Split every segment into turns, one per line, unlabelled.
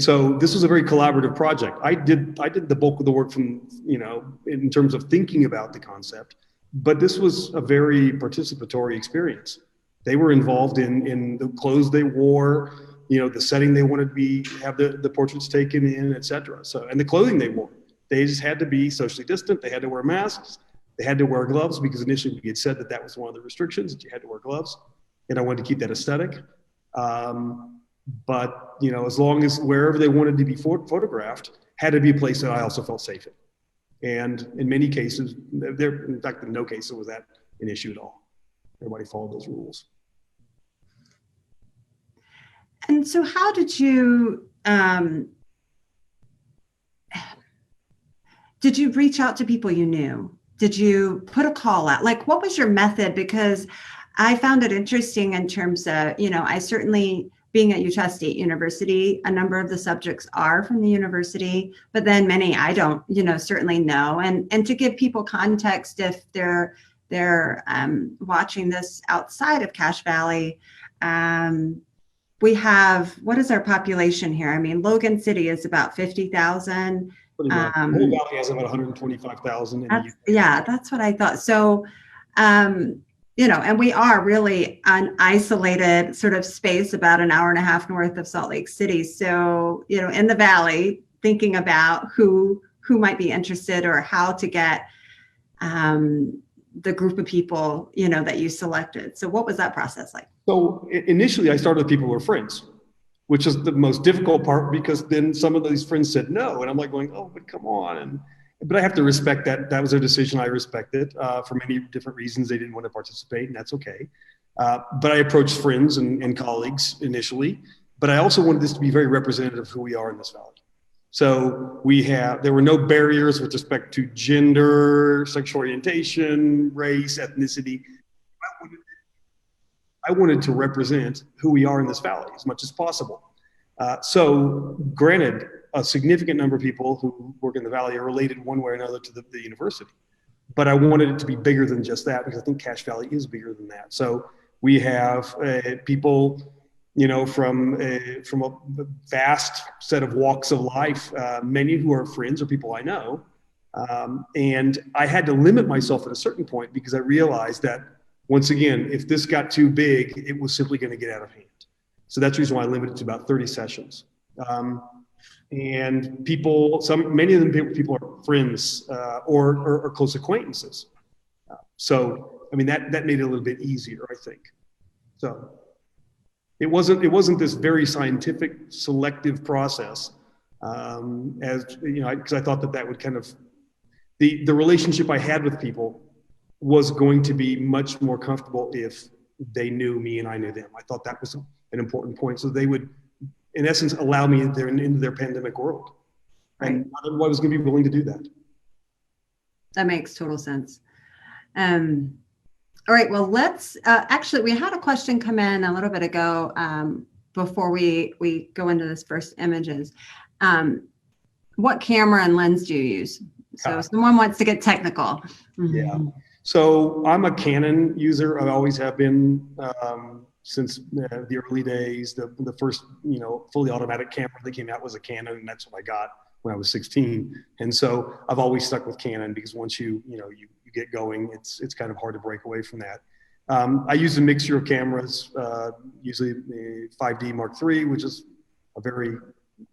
So this was a very collaborative project. I did the bulk of the work from, in terms of thinking about the concept, but this was a very participatory experience. They were involved in the clothes they wore, the setting they wanted to have the portraits taken in, et cetera. So, and the clothing they wore. They just had to be socially distant. They had to wear masks. They had to wear gloves because initially we had said that was one of the restrictions, that you had to wear gloves. And I wanted to keep that aesthetic. But, as long as wherever they wanted to be photographed had to be a place that I also felt safe in. And in many cases, in fact, in no case was that an issue at all. Everybody followed those rules.
And so how did you reach out to people you knew? Did you put a call out? Like, what was your method? Because I found it interesting in terms of, I certainly, being at Utah State University, a number of the subjects are from the university, but then many I don't, certainly know. And to give people context, if they're watching this outside of Cache Valley, we have, what is our population here? I mean, Logan City is about 50,000.
The whole valley has about 125,000.
Yeah, that's what I thought. So, and we are really an isolated sort of space about an hour and a half north of Salt Lake City. So, in the valley, thinking about who might be interested or how to get the group of people, that you selected. So what was that process like?
So initially I started with people who were friends, which is the most difficult part because then some of these friends said no. And I'm like going, oh, but come on. But I have to respect that. That was their decision. I respect it for many different reasons. They didn't want to participate, and that's okay. But I approached friends and colleagues initially, but I also wanted this to be very representative of who we are in this valley. So there were no barriers with respect to gender, sexual orientation, race, ethnicity. I wanted to represent who we are in this valley as much as possible. So granted, a significant number of people who work in the valley are related one way or another to the university, but I wanted it to be bigger than just that because I think Cache Valley is bigger than that. So we have people, from a vast set of walks of life, many who are friends or people I know. And I had to limit myself at a certain point because I realized that once again, if this got too big, it was simply going to get out of hand. So that's the reason why I limited it to about 30 sessions. And many of them people are friends or close acquaintances. So, I mean, that made it a little bit easier, I think. So it wasn't this very scientific selective process because I thought that would kind of, the relationship I had with people was going to be much more comfortable if they knew me and I knew them. I thought that was an important point. So they would, in essence, allow me into their pandemic world. Right. And not everybody was going to be willing to do that.
That makes total sense. All right, well, let's, actually, we had a question come in a little bit ago before we go into this first images. What camera and lens do you use? So someone wants to get technical.
Yeah. So I'm a Canon user. I always have been since the early days. The first, fully automatic camera that came out was a Canon, and that's what I got when I was 16. And so I've always stuck with Canon because once you get going, it's kind of hard to break away from that. I use a mixture of cameras, usually the 5D Mark III, which is a very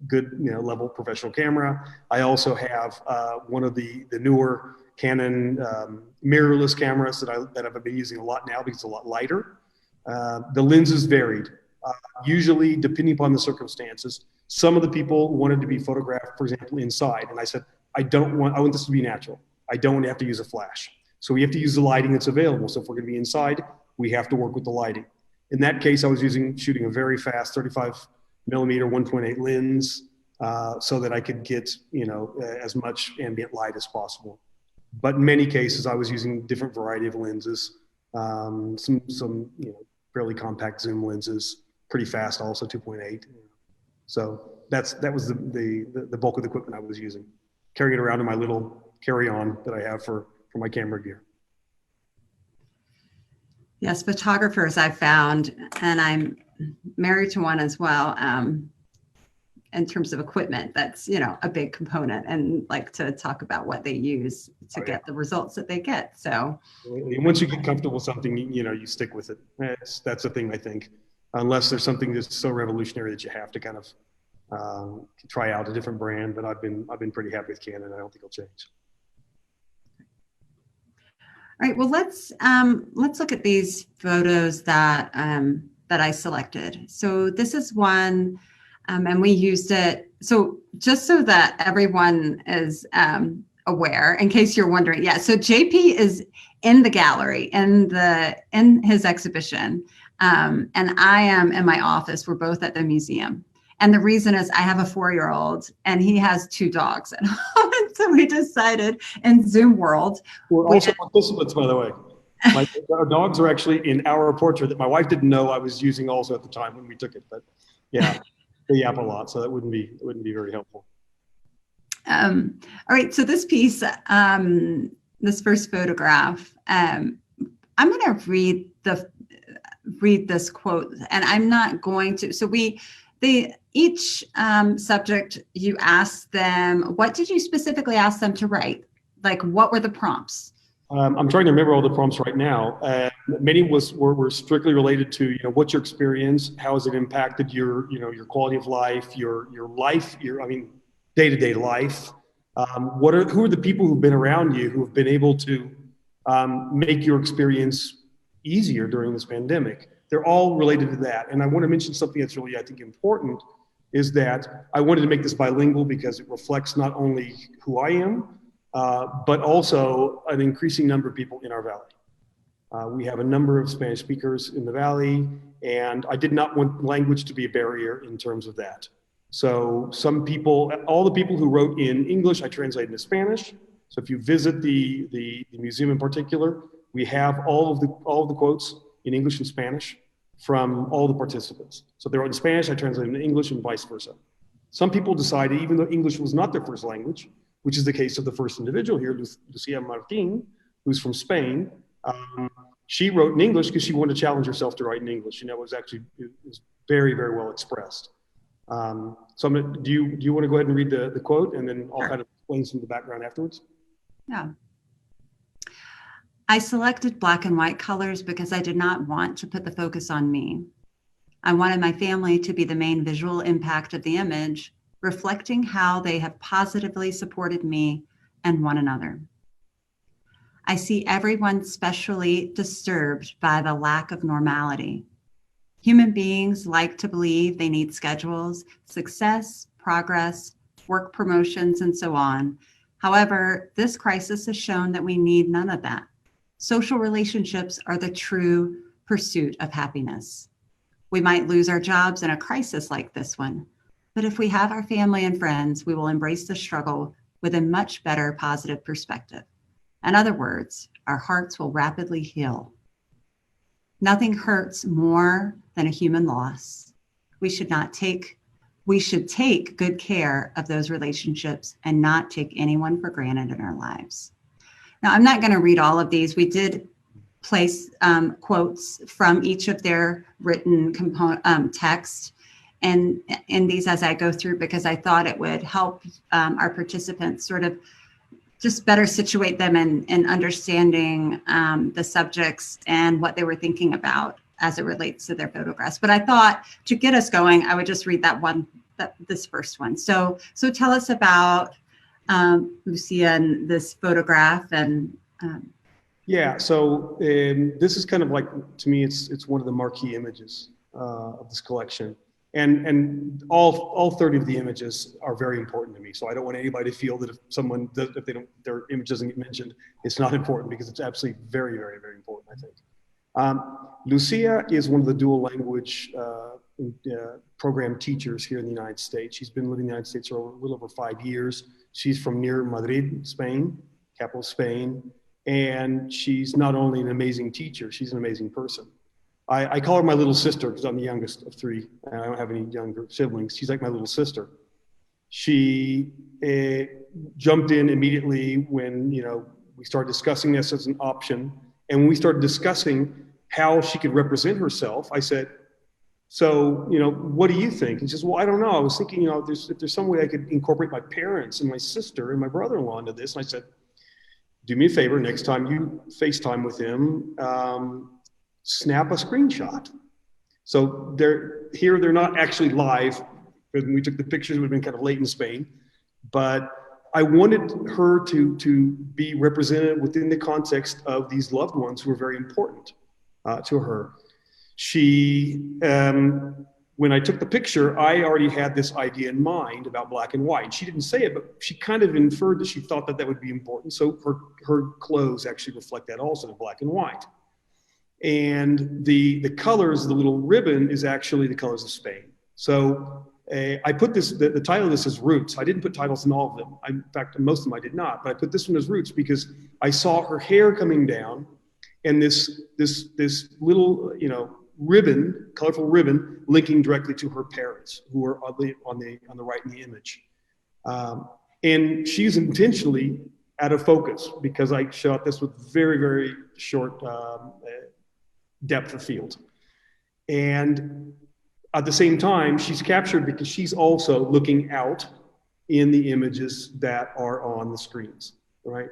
good level professional camera. I also have one of the newer Canon mirrorless cameras that I've been using a lot now because it's a lot lighter. The lenses varied. Usually, depending upon the circumstances, some of the people wanted to be photographed, for example, inside. And I said, I want this to be natural. I don't have to use a flash. So we have to use the lighting that's available. So if we're going to be inside, we have to work with the lighting. In that case, I was shooting a very fast 35mm 1.8 lens so that I could get, as much ambient light as possible. But in many cases, I was using different variety of lenses, some fairly compact zoom lenses, pretty fast also 2.8. So that was the bulk of the equipment I was using. Carrying it around in my little carry-on that I have for my camera gear.
Yes, photographers I've found, and I'm married to one as well, in terms of equipment, that's, a big component, and like to talk about what they use to get the results that they get. So
and once you get comfortable with something, you stick with it. That's the thing, I think, unless there's something that's so revolutionary that you have to kind of try out a different brand. But I've been pretty happy with Canon. I don't think it'll change.
All right, well, let's look at these photos that I selected. So this is one, and we used it. So just so that everyone is aware, in case you're wondering, yeah. So JP is in the gallery in his exhibition, and I am in my office. We're both at the museum. And the reason is I have a 4-year-old and he has 2 dogs at home. So we decided in Zoom world.
We're also participants, by the way. Our dogs are actually in our portrait that my wife didn't know I was using also at the time when we took it. But yeah, they yap a lot, so that wouldn't be very helpful.
All right, so this piece, this first photograph, I'm going to read this quote, and I'm not going to. So each subject, you asked them, what did you specifically ask them to write? Like, what were the prompts?
I'm trying to remember all the prompts right now. Many were strictly related to, what's your experience? How has it impacted your quality of life, your life, day-to-day life? Who are the people who've been around you who have been able to make your experience easier during this pandemic? They're all related to that. And I want to mention something that's really, I think, important, is that I wanted to make this bilingual because it reflects not only who I am, but also an increasing number of people in our valley. We have a number of Spanish speakers in the valley, and I did not want language to be a barrier in terms of that. So all the people who wrote in English, I translated into Spanish. So if you visit the museum in particular, we have all of the quotes in English and Spanish from all the participants. So they wrote in Spanish, I translated into English, and vice versa. Some people decided, even though English was not their first language, which is the case of the first individual here, Lucia Martin, who's from Spain. She wrote in English because she wanted to challenge herself to write in English. It was very, very well expressed. So do you want to go ahead and read the quote, and then I'll kind of explain some of the background afterwards?
Yeah. I selected black and white colors because I did not want to put the focus on me. I wanted my family to be the main visual impact of the image, reflecting how they have positively supported me and one another. I see everyone specially disturbed by the lack of normality. Human beings like to believe they need schedules, success, progress, work promotions, and so on. However, this crisis has shown that we need none of that. Social relationships are the true pursuit of happiness. We might lose our jobs in a crisis like this one, but if we have our family and friends, we will embrace the struggle with a much better positive perspective. In other words, our hearts will rapidly heal. Nothing hurts more than a human loss. We should take good care of those relationships and not take anyone for granted in our lives. Now, I'm not going to read all of these. We did place quotes from each of their written text and in these as I go through, because I thought it would help our participants sort of just better situate them in understanding the subjects and what they were thinking about as it relates to their photographs. But I thought to get us going, I would just read this first one. So tell us about Lucia and this photograph. And
yeah, so this is kind of like, to me, it's one of the marquee images of this collection. And all 30 of the images are very important to me. So I don't want anybody to feel that if their image doesn't get mentioned, it's not important, because it's absolutely very, very, very important, I think. Lucia is one of the dual language program teachers here in the United States. She's been living in the United States for a little over 5 years. She's from near Madrid, Spain, capital of Spain. And she's not only an amazing teacher, she's an amazing person. I call her my little sister because I'm the youngest of 3. And I don't have any younger siblings. She's like my little sister. She jumped in immediately when we started discussing this as an option. And when we started discussing how she could represent herself, I said, So, what do you think? He says, well, I don't know. I was thinking, if there's some way I could incorporate my parents and my sister and my brother-in-law into this. And I said, do me a favor, next time you FaceTime with him, snap a screenshot. So they're not actually live. When we took the pictures, it would have been kind of late in Spain. But I wanted her to be represented within the context of these loved ones who were very important to her. She, when I took the picture, I already had this idea in mind about black and white. She didn't say it, but she kind of inferred that she thought that would be important. So her clothes actually reflect that also, the black and white. And the colors, the little ribbon is actually the colors of Spain. So I put this, the title of this is Roots. I didn't put titles in all of them. In fact, most of them I did not, but I put this one as Roots because I saw her hair coming down and this little, ribbon, colorful ribbon, linking directly to her parents, who are on the right in the image. And she's intentionally out of focus because I shot this with very, very short depth of field. And at the same time, she's captured because she's also looking out in the images that are on the screens, right?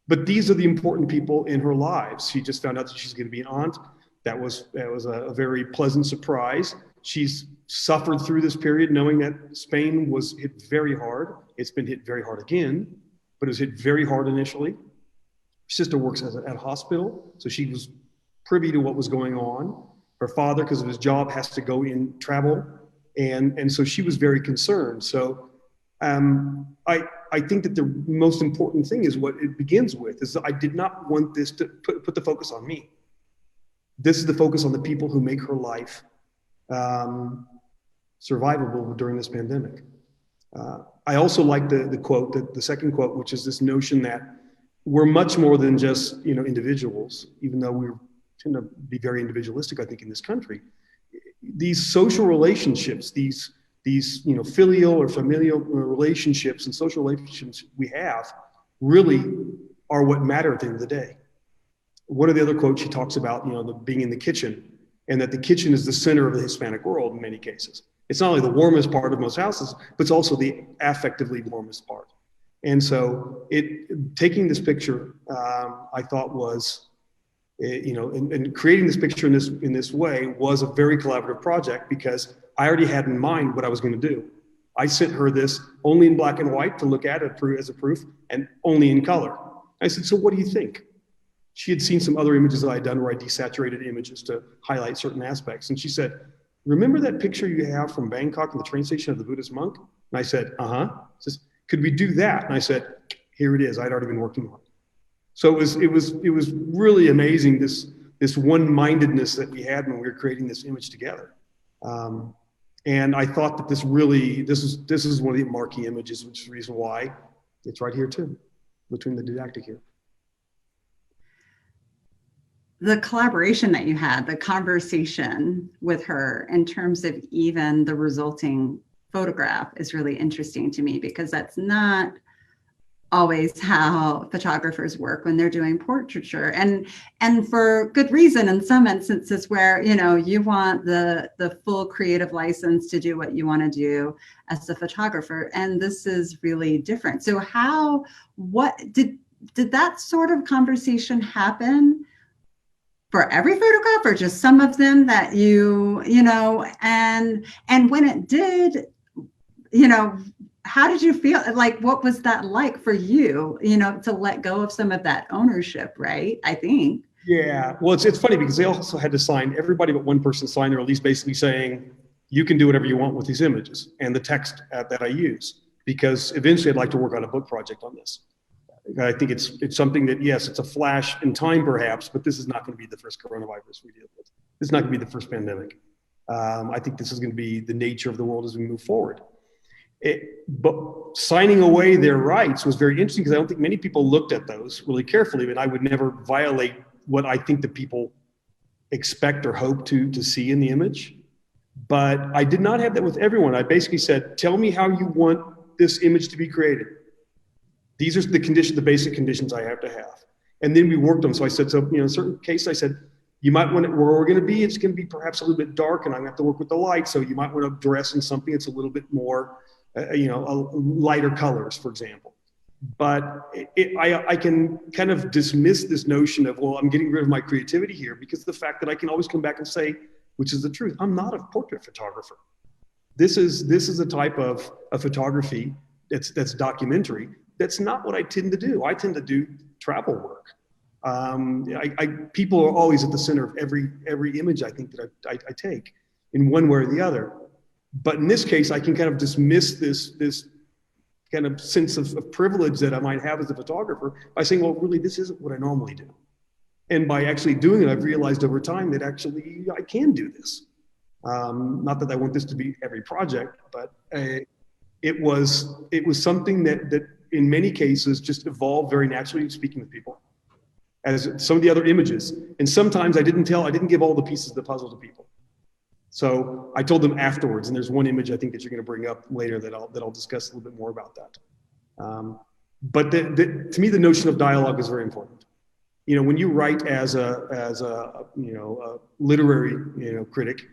But these are the important people in her lives. She just found out that she's going to be an aunt. That was a very pleasant surprise. She's suffered through this period knowing that Spain was hit very hard. It's been hit very hard again, but it was hit very hard initially. Her sister works at a hospital, so she was privy to what was going on. Her father, because of his job, has to go in travel, and so she was very concerned. So I think that the most important thing is what it begins with, is that I did not want this to put the focus on me. This is the focus on the people who make her life survivable during this pandemic. I also like the quote, the second quote, which is this notion that we're much more than just individuals, even though we tend to be very individualistic, I think, in this country. These social relationships, these filial or familial relationships and social relationships we have really are what matter at the end of the day. One of the other quotes she talks about, the being in the kitchen, and that the kitchen is the center of the Hispanic world in many cases. It's not only the warmest part of most houses, but it's also the affectively warmest part. And so taking this picture, I thought was, and creating this picture in this way was a very collaborative project because I already had in mind what I was going to do. I sent her this only in black and white to look at as a proof, and only in color. I said, so what do you think? She had seen some other images that I had done where I desaturated images to highlight certain aspects. And she said, remember that picture you have from Bangkok in the train station of the Buddhist monk? And I said, uh-huh. She says, could we do that? And I said, here it is. I'd already been working on it. So it was really amazing, this one-mindedness that we had when we were creating this image together. And I thought that this is one of the marquee images, which is the reason why it's right here too, between the didactic here.
The collaboration that you had, the conversation with her in terms of even the resulting photograph is really interesting to me because that's not always how photographers work when they're doing portraiture, and for good reason in some instances where you want the full creative license to do what you want to do as a photographer, and this is really different. So what did that sort of conversation happen for every photograph, or just some of them that and when it did, how did you feel? Like, what was that like for you, to let go of some of that ownership, right? I think.
Yeah, well, it's funny because they also had to sign, everybody but one person signed, or at least basically saying, you can do whatever you want with these images and the text that I use, because eventually I'd like to work on a book project on this. I think it's something that, yes, it's a flash in time perhaps, but this is not going to be the first coronavirus we deal with. This is not going to be the first pandemic. I think this is going to be the nature of the world as we move forward. But signing away their rights was very interesting because I don't think many people looked at those really carefully, and I would never violate what I think the people expect or hope to see in the image. But I did not have that with everyone. I basically said, tell me how you want this image to be created. These are the basic conditions I have to have. And then we worked on them. So I said, in a certain case, I said, You might want to, where we're going to be, it's going to be perhaps a little bit dark, and I'm going to have to work with the light. So you might want to dress in something that's a little bit more, lighter colors, for example. But I can kind of dismiss this notion of, well, I'm getting rid of my creativity here, because of the fact that I can always come back and say, which is the truth, I'm not a portrait photographer. This is a type of photography that's documentary. That's not what I tend to do. I tend to do travel work. People are always at the center of every image I think that I take in one way or the other. But in this case, I can kind of dismiss this kind of sense of privilege that I might have as a photographer by saying, well, really, this isn't what I normally do. And by actually doing it, I've realized over time that actually I can do this. Not that I want this to be every project, but it was something that in many cases just evolved very naturally, speaking with people, as some of the other images. And sometimes I didn't give all the pieces of the puzzle to people. So I told them afterwards, and there's one image I think that you're going to bring up later that I'll discuss a little bit more about that. But to me, the notion of dialogue is very important. When you write as a literary critic,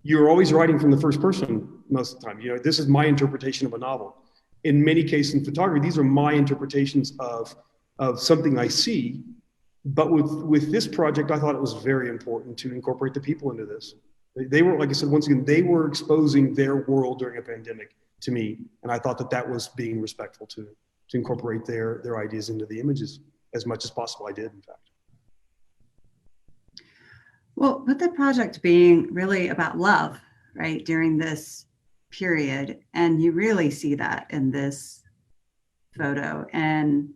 you're always writing from the first person most of the time. This is my interpretation of a novel. In many cases in photography, these are my interpretations of something I see. But with this project, I thought it was very important to incorporate the people into this. They were, like I said, once again, they were exposing their world during a pandemic to me. And I thought that was being respectful to incorporate their ideas into the images as much as possible. I did, in fact.
Well, with the project being really about love, right, during this period, and you really see that in this photo. And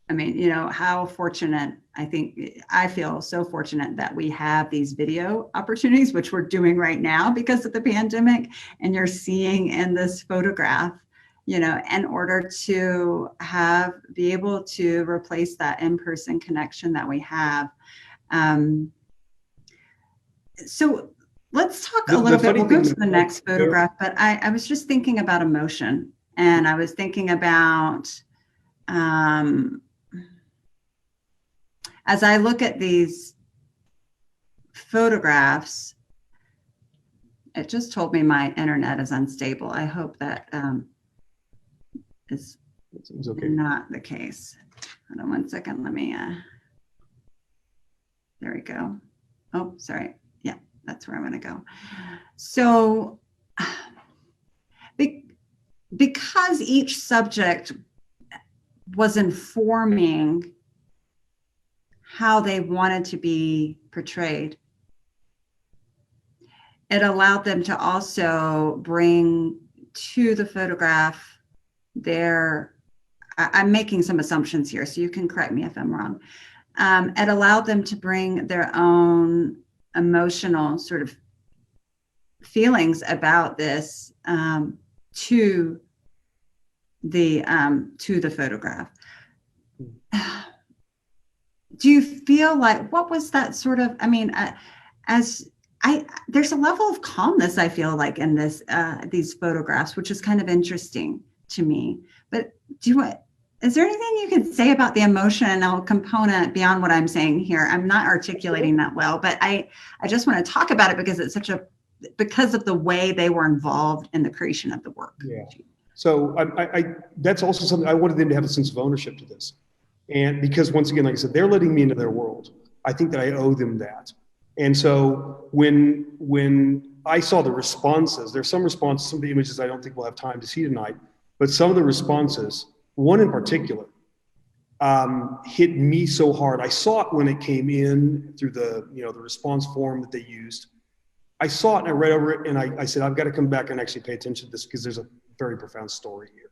I mean, how fortunate, I feel so fortunate that we have these video opportunities, which we're doing right now because of the pandemic. And you're seeing in this photograph, in order to be able to replace that in-person connection that we have. So let's talk a little bit, we'll go to the next photograph, but I was just thinking about emotion, and I was thinking about, as I look at these photographs, it just told me my internet is unstable. I hope that is okay. Not the case. Hold on one second. Let me, there we go. Oh, sorry. Yeah, that's where I'm going to go. So because each subject was informing how they wanted to be portrayed, it allowed them to also bring to the photograph I'm making some assumptions here, so you can correct me if I'm wrong. It allowed them to bring their own emotional sort of feelings about this to the photograph. Do you feel like, what was that sort of, there's a level of calmness I feel like in these photographs, which is kind of interesting to me. But is there anything you could say about the emotional component beyond what I'm saying here? I'm not articulating that well, but I just want to talk about it because it's because of the way they were involved in the creation of the work.
Yeah. So that's also something I wanted them to have a sense of ownership to this. And because once again, like I said, they're letting me into their world. I think that I owe them that. And so when I saw the responses, there's some responses, some of the images I don't think we'll have time to see tonight, but some of the responses, one in particular, hit me so hard. I saw it when it came in through the response form that they used. I saw it and I read over it and I said, I've got to come back and actually pay attention to this because there's a very profound story here.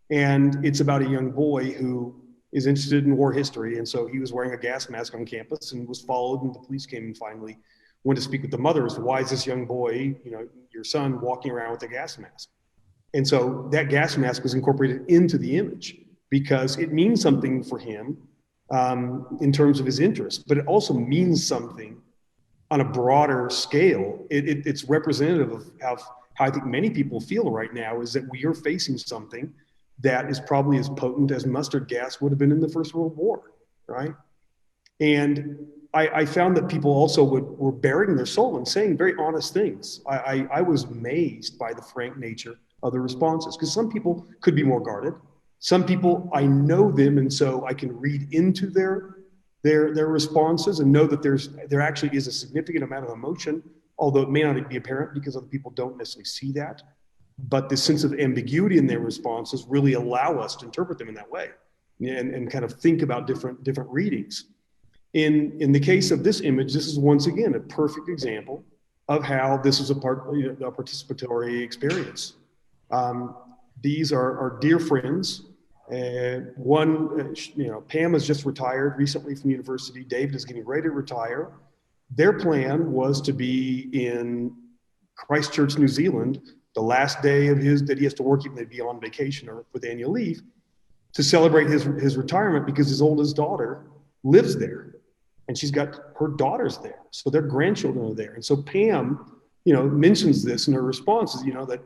And it's about a young boy who is interested in war history. And so he was wearing a gas mask on campus and was followed, and the police came and finally went to speak with the mother as to why is this young boy, your son, walking around with a gas mask. And so that gas mask was incorporated into the image because it means something for him in terms of his interest, but it also means something on a broader scale. It's representative of how I think many people feel right now, is that we are facing something that is probably as potent as mustard gas would have been in the First World War, right? And I found that people also were bearing their soul and saying very honest things. I was amazed by the frank nature of the responses, because some people could be more guarded. Some people, I know them, and so I can read into their responses and know that there actually is a significant amount of emotion, although it may not be apparent because other people don't necessarily see that. But the sense of ambiguity in their responses really allow us to interpret them in that way, and kind of think about different readings. In the case of this image, this is once again a perfect example of how this is a participatory experience. These are dear friends. Pam has just retired recently from university. David is getting ready to retire. Their plan was to be in Christchurch, New Zealand, the last day of that he has to work, even though he'd be on vacation or with annual leave, to celebrate his retirement, because his oldest daughter lives there, and she's got her daughters there, so their grandchildren are there. And so Pam, mentions this in her responses, that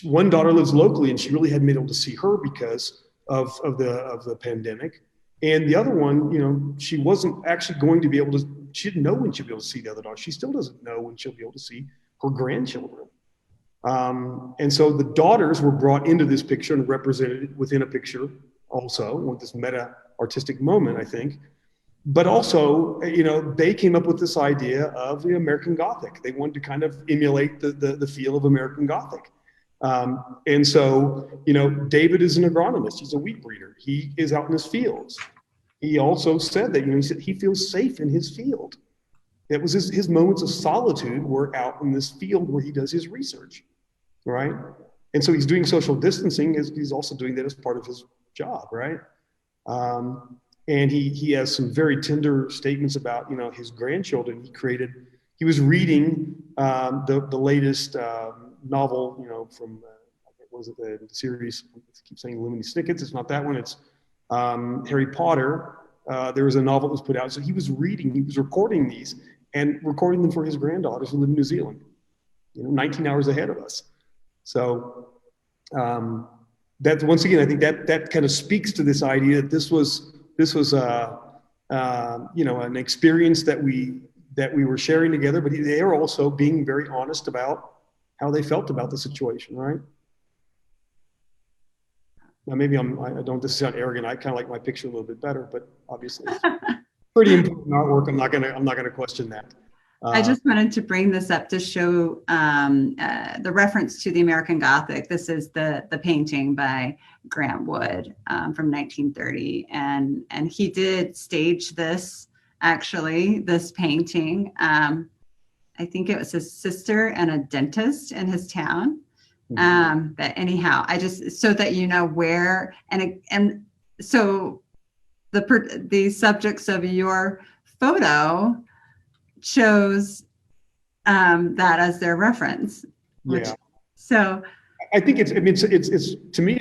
one daughter lives locally, and she really hadn't been able to see her because of the pandemic, and the other one, she wasn't actually going to be able to. She didn't know when she'd be able to see the other daughter. She still doesn't know when she'll be able to see her grandchildren. And so the daughters were brought into this picture and represented within a picture also, with this meta artistic moment, I think. But also, they came up with this idea of the American Gothic. They wanted to kind of emulate the feel of American Gothic. And so, David is an agronomist. He's a wheat breeder. He is out in his fields. He also said that, he said he feels safe in his field. It was his moments of solitude were out in this field where he does his research, right? And so he's doing social distancing. He's also doing that as part of his job, right? And he has some very tender statements about, his grandchildren. He was reading the latest novel, from what was it, the series? I keep saying Lemony Snicket's. It's not that one. It's Harry Potter. There was a novel that was put out. So he was recording these and recording them for his granddaughters who live in New Zealand, 19 hours ahead of us. So that, once again, I think that kind of speaks to this idea that this was an experience that we were sharing together, but they are also being very honest about how they felt about the situation, right? Now, maybe I don't just sound arrogant. I kind of like my picture a little bit better, but obviously it's pretty important artwork. I'm not gonna question that.
I just wanted to bring this up to show the reference to the American Gothic. This is the painting by Grant Wood from 1930, and he did stage this painting. I think it was his sister and a dentist in his town. But anyhow, I just, so that where, and so the subjects of your photo chose that as their reference. So
I think it's to me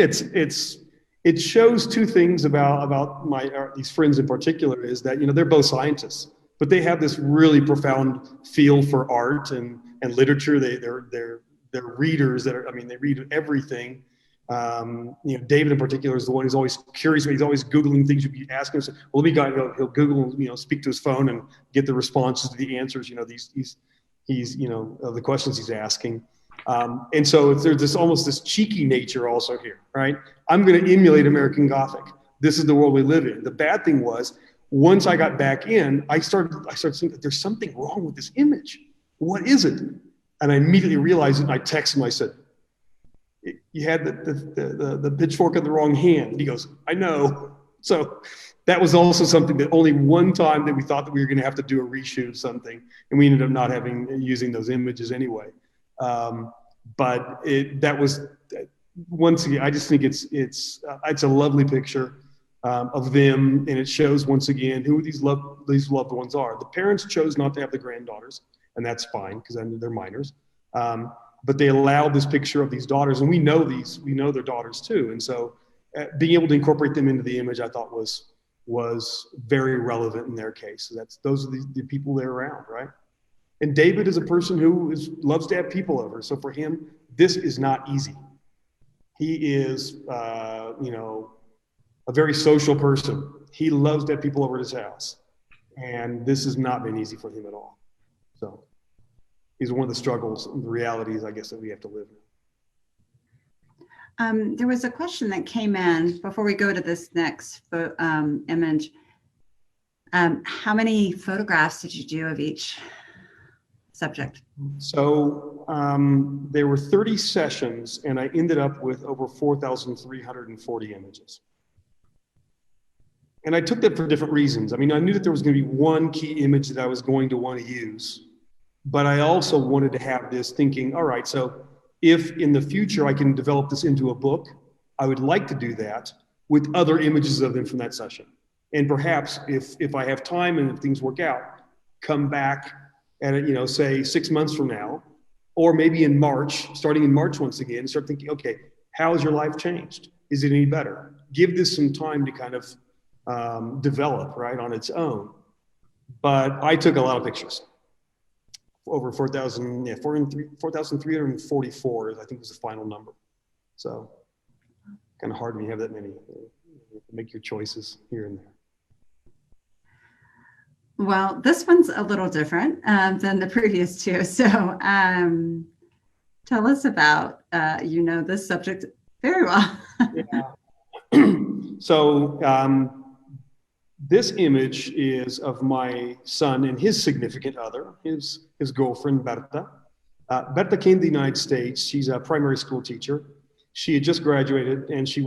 it shows two things about these friends in particular, is that they're both scientists, but they have this really profound feel for art and literature. They're readers they read everything. David in particular is the one who's always curious. He's always Googling things. You ask him, well, he'll Google, speak to his phone and get the responses to the answers, he's the questions he's asking. And so there's almost this cheeky nature also here, right? I'm going to emulate American Gothic. This is the world we live in. The bad thing was, once I got back in, I started thinking that there's something wrong with this image. What is it? And I immediately realized it, and I texted him. I said, you had the pitchfork in the wrong hand. And he goes, I know. So that was also something that only one time that we thought that we were going to have to do a reshoot of something, and we ended up not using those images anyway. But that was, once again, I just think it's a lovely picture of them, and it shows once again who these loved ones are. The parents chose not to have the granddaughters, and that's fine because they're minors. But they allowed this picture of these daughters, and we know their daughters too. And so being able to incorporate them into the image, I thought was very relevant in their case. So those are the people they're around, right? And David is a person who loves to have people over. So for him, this is not easy. He is, a very social person. He loves to have people over at his house. And this has not been easy for him at all. So is one of the struggles and the realities, I guess, that we have to live in.
There was a question that came in before we go to this next image. How many photographs did you do of each subject?
So there were 30 sessions, and I ended up with over 4,340 images. And I took that for different reasons. I mean, I knew that there was going to be one key image that I was going to want to use, but I also wanted to have this thinking, all right, so if in the future I can develop this into a book, I would like to do that with other images of them from that session. And perhaps if I have time and if things work out, come back at, you know, say 6 months from now, or maybe in March, starting in March once again, start thinking, okay, how has your life changed? Is it any better? Give this some time to kind of develop, right, on its own. But I took a lot of pictures. Over 4,344, I think was the final number. So kind of hard when you have that many. Make your choices here and there.
Well, this one's a little different than the previous two. So tell us about, you know, this subject very well.
Yeah. So this image is of my son and his significant other, his girlfriend, Berta. Berta came to the United States. She's a primary school teacher. She had just graduated, and she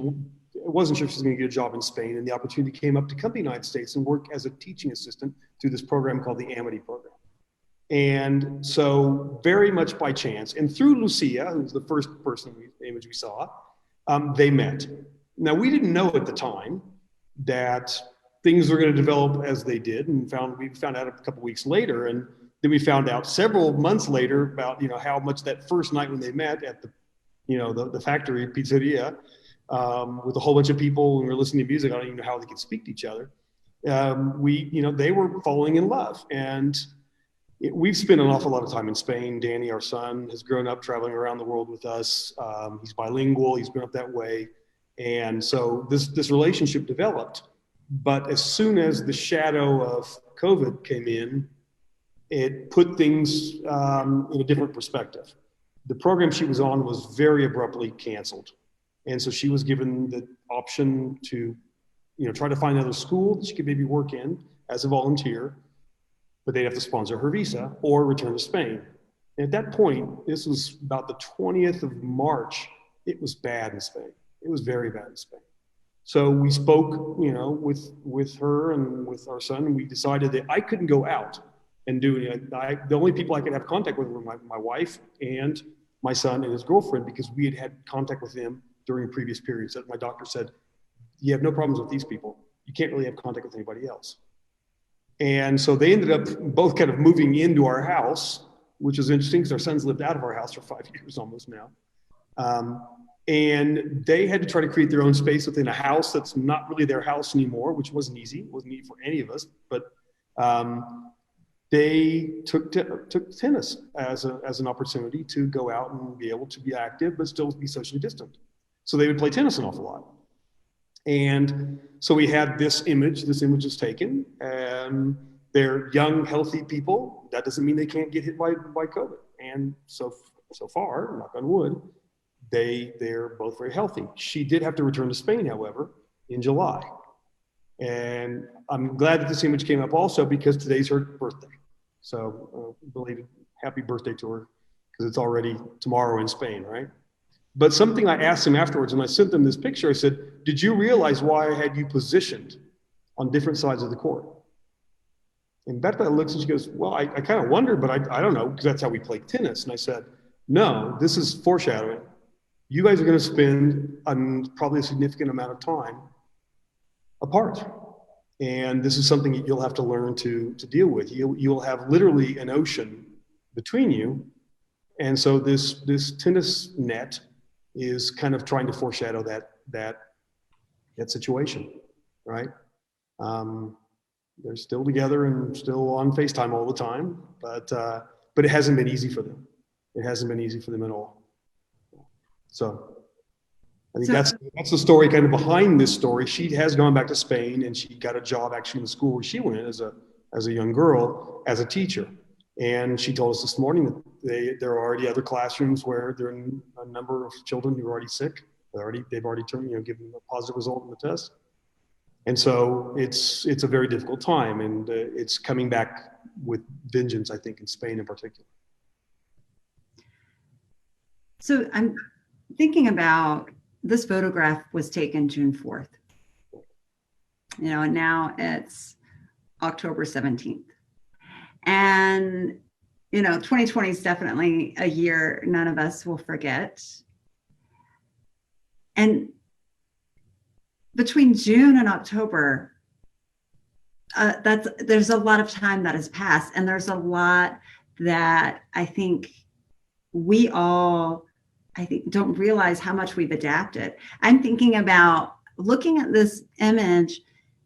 wasn't sure if she was going to get a job in Spain, and the opportunity came up to come to the United States and work as a teaching assistant through this program called the Amity program. And so very much by chance, and through Lucia, who's the first person image we saw, they met. Now, we didn't know at the time that things were going to develop as they did, and we found out a couple weeks later, and then we found out several months later about, you know, how much that first night when they met at the, you know, the factory pizzeria, with a whole bunch of people, and we were listening to music. I don't even know how they could speak to each other. You know, they were falling in love, and we've spent an awful lot of time in Spain. Danny, our son, has grown up traveling around the world with us. He's bilingual. He's grown up that way, and so this relationship developed. But as soon as the shadow of COVID came in, it put things in a different perspective. The program she was on was very abruptly canceled. And so she was given the option to, you know, try to find another school that she could maybe work in as a volunteer, but they'd have to sponsor her visa or return to Spain. And at that point, this was about the 20th of March, it was bad in Spain. It was very bad in Spain. So we spoke, you know, with her and with our son, and we decided that I couldn't go out and do it. The only people I could have contact with were my wife and my son and his girlfriend, because we had contact with them during previous periods. That my doctor said, you have no problems with these people. You can't really have contact with anybody else. And so they ended up both kind of moving into our house, which is interesting because our son's lived out of our house for 5 years almost now. And they had to try to create their own space within a house that's not really their house anymore, which wasn't easy. It wasn't easy for any of us, but they took tennis as an opportunity to go out and be able to be active, but still be socially distant. So they would play tennis an awful lot. And so we had this image was taken, and they're young, healthy people. That doesn't mean they can't get hit by COVID. And so far, knock on wood, they're both very healthy. She did have to return to Spain, however, in July. And I'm glad that this image came up also because today's her birthday. So belated happy birthday to her, because it's already tomorrow in Spain, right? But something I asked him afterwards, and I sent them this picture, I said, did you realize why I had you positioned on different sides of the court? And Berta looks and she goes, well, I kind of wondered, but I don't know, because that's how we play tennis. And I said, no, this is foreshadowing. You guys are going to spend probably a significant amount of time apart. And this is something that you'll have to learn to deal with. You'll have literally an ocean between you. And so this tennis net is kind of trying to foreshadow that situation, right? They're still together and still on FaceTime all the time, but it hasn't been easy for them. It hasn't been easy for them at all. So I think that's the story kind of behind this story. She has gone back to Spain, and she got a job actually in the school where she went as a as a young girl, as a teacher. And she told us this morning that there are already other classrooms where there are a number of children who are already sick. They've already given a positive result in the test. And so it's a very difficult time, and it's coming back with vengeance, I think, in Spain in particular.
So I'm thinking about, this photograph was taken June 4th, and now it's October 17th. And, 2020 is definitely a year none of us will forget. And between June and October, there's a lot of time that has passed, and there's a lot that I think we all, don't realize how much we've adapted. I'm thinking about looking at this image.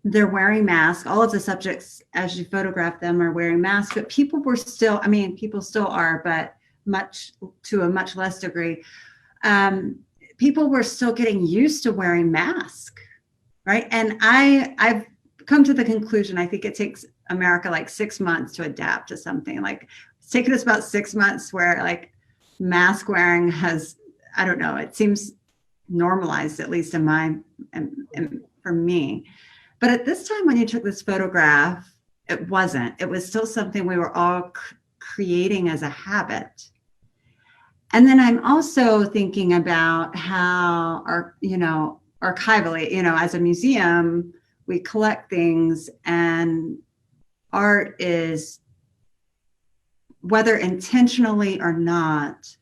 They're wearing masks. All of the subjects, as you photograph them, are wearing masks, but people still are, but to a much less degree. People were still getting used to wearing masks, right? And I've come to the conclusion, I think it takes America like 6 months to adapt to something. Like, it's taken us about 6 months where like mask wearing has, I don't know, it seems normalized, at least for me. But at this time, when you took this photograph, it wasn't. It was still something we were all creating as a habit. And then I'm also thinking about how archivally, as a museum, we collect things, and art is, whether intentionally or not,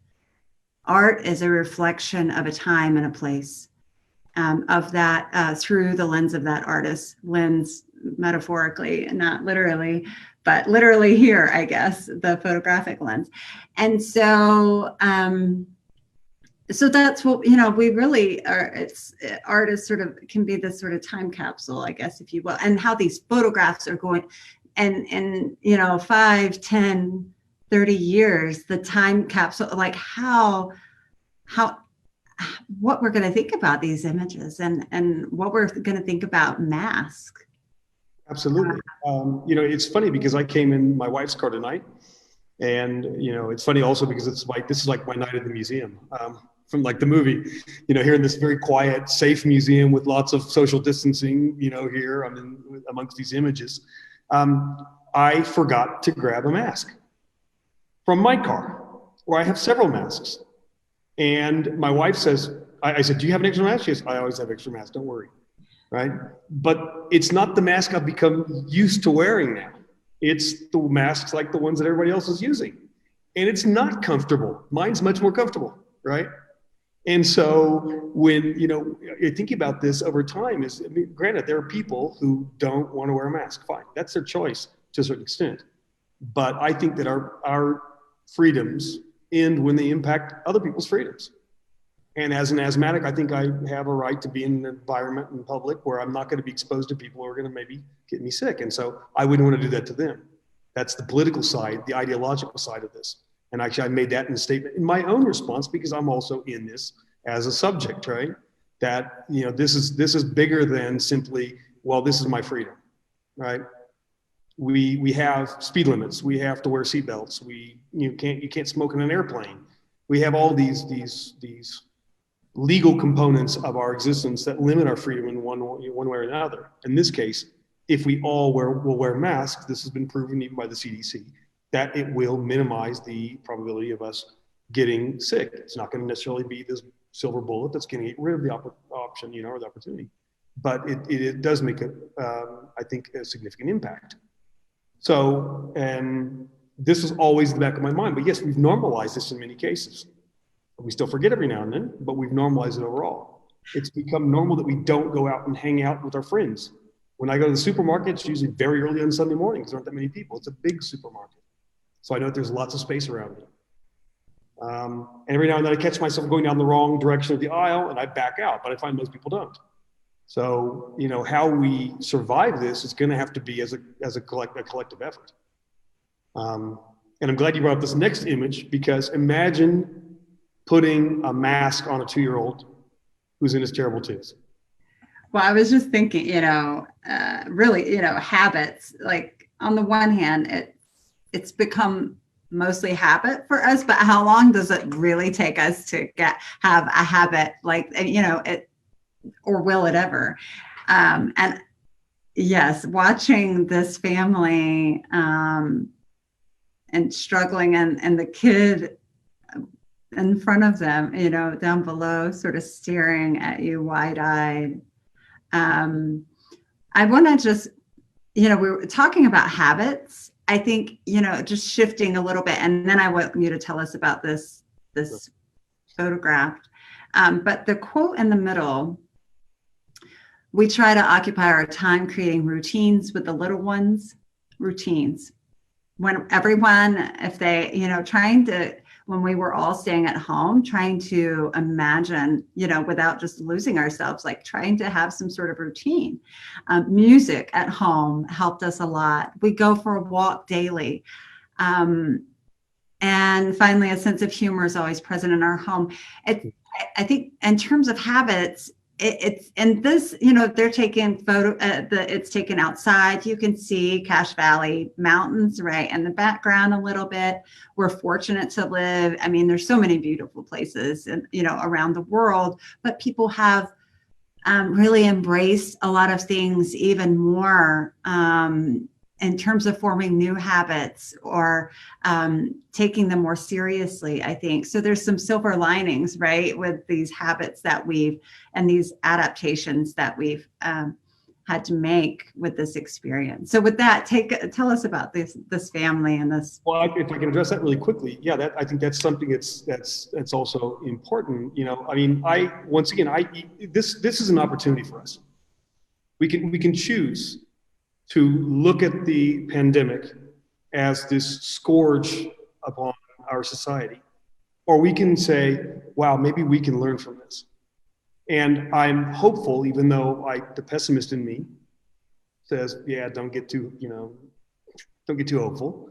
art is a reflection of a time and a place, of that, through the lens of that artist's lens, metaphorically, not literally, but literally here, I guess, the photographic lens. And so, so that's what, we really are. Art is can be this sort of time capsule, I guess, if you will, and how these photographs are going, and 5, 10, 30 years, the time capsule, like what we're going to think about these images, and what we're going to think about masks.
Absolutely. It's funny because I came in my wife's car tonight, and it's funny also because this is like my night at the museum, from like the movie, here in this very quiet, safe museum with lots of social distancing, here I'm in amongst these images. I forgot to grab a mask from my car, where I have several masks. And my wife says, I said, do you have an extra mask? She says, I always have extra masks, don't worry, right? But it's not the mask I've become used to wearing now. It's the masks like the ones that everybody else is using. And it's not comfortable. Mine's much more comfortable, right? And so when, you're thinking about this over time, granted, there are people who don't want to wear a mask, fine. That's their choice to a certain extent. But I think that our freedoms end when they impact other people's freedoms. And as an asthmatic, I think I have a right to be in an environment in public where I'm not going to be exposed to people who are going to maybe get me sick. And so I wouldn't want to do that to them. That's the political side, the ideological side of this. And actually, I made that in a statement in my own response, because I'm also in this as a subject, right? That, this is bigger than simply, well, this is my freedom, right? We have speed limits. We have to wear seatbelts. You can't smoke in an airplane. We have all these legal components of our existence that limit our freedom in one way or another. In this case, if we all will wear masks, this has been proven even by the CDC, that it will minimize the probability of us getting sick. It's not going to necessarily be this silver bullet that's going to get rid of the option, or the opportunity, but it does make I think, a significant impact. So, and this was always in the back of my mind, but yes, we've normalized this in many cases. We still forget every now and then, but we've normalized it overall. It's become normal that we don't go out and hang out with our friends. When I go to the supermarket, it's usually very early on Sunday morning because there aren't that many people. It's a big supermarket. So I know that there's lots of space around me. And every now and then I catch myself going down the wrong direction of the aisle and I back out, but I find most people don't. So, how we survive this is going to have to be as a collective effort. And I'm glad you brought up this next image, because imagine putting a mask on a 2-year-old who's in his terrible twos.
Well, I was just thinking, really, habits, like on the one hand, it's become mostly habit for us, but how long does it really take us to have a habit like, it, or will it ever? And yes, watching this family and struggling, and the kid in front of them, down below, sort of staring at you wide-eyed. I want to just, we were talking about habits. I think, just shifting a little bit, and then I want you to tell us about this photograph. But the quote in the middle, we try to occupy our time creating routines with the little ones, routines. When everyone, if they, when we were all staying at home, trying to imagine, without just losing ourselves, like trying to have some sort of routine. Music at home helped us a lot. We go for a walk daily. And finally, a sense of humor is always present in our home. I think in terms of habits, it's, and this, they're taking it's taken outside. You can see Cache Valley mountains right in the background a little bit. We're fortunate to live. I mean, there's so many beautiful places, around the world, but people have really embraced a lot of things even more in terms of forming new habits or taking them more seriously, I think. So there's some silver linings, right, with these habits that and these adaptations that we've had to make with this experience. So with that, tell us about this family and this.
Well, if I can address that really quickly, yeah, I think that's something that's also important. I mean, this is an opportunity for us. We can choose to look at the pandemic as this scourge upon our society, or we can say, wow, maybe we can learn from this. And I'm hopeful, even though the pessimist in me says, yeah, don't get too hopeful.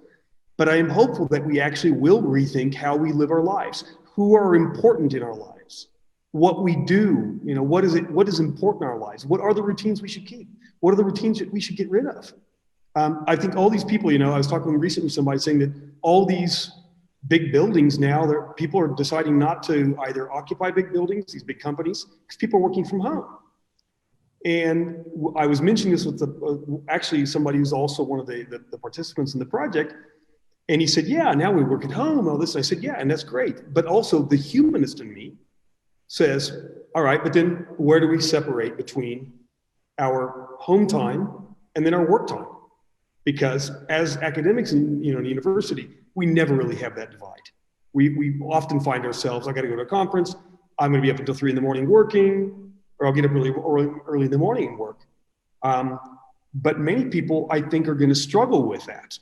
But I am hopeful that we actually will rethink how we live our lives, who are important in our lives, what we do, what is important in our lives, what are the routines we should keep, what are the routines that we should get rid of. I think all these people, I was talking recently with somebody saying that all these big buildings now, people are deciding not to either occupy big buildings, these big companies, because people are working from home. And I was mentioning this with actually somebody who's also one of the participants in the project. And he said, yeah, now we work at home, all this. And I said, yeah, and that's great. But also the humanist in me says, all right, but then where do we separate between our home time and then our work time? Because as academics in the university, we never really have that divide. We often find ourselves, I got to go to a conference, I'm going to be up until 3 a.m. working, or I'll get up early in the morning and work. But many people, I think, are going to struggle with that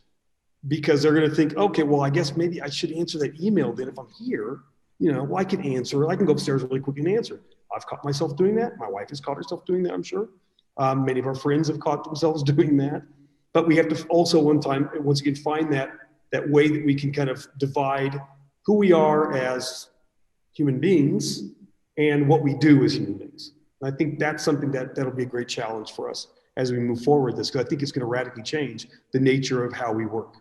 because they're going to think, okay, well, I guess maybe I should answer that email then if I'm here. Well, I can answer. I can go upstairs really quick and answer. I've caught myself doing that. My wife has caught herself doing that, I'm sure. Many of our friends have caught themselves doing that. But we have to also once again, find that way that we can kind of divide who we are as human beings and what we do as human beings. And I think that's something that'll be a great challenge for us as we move forward this, because I think it's going to radically change the nature of how we work.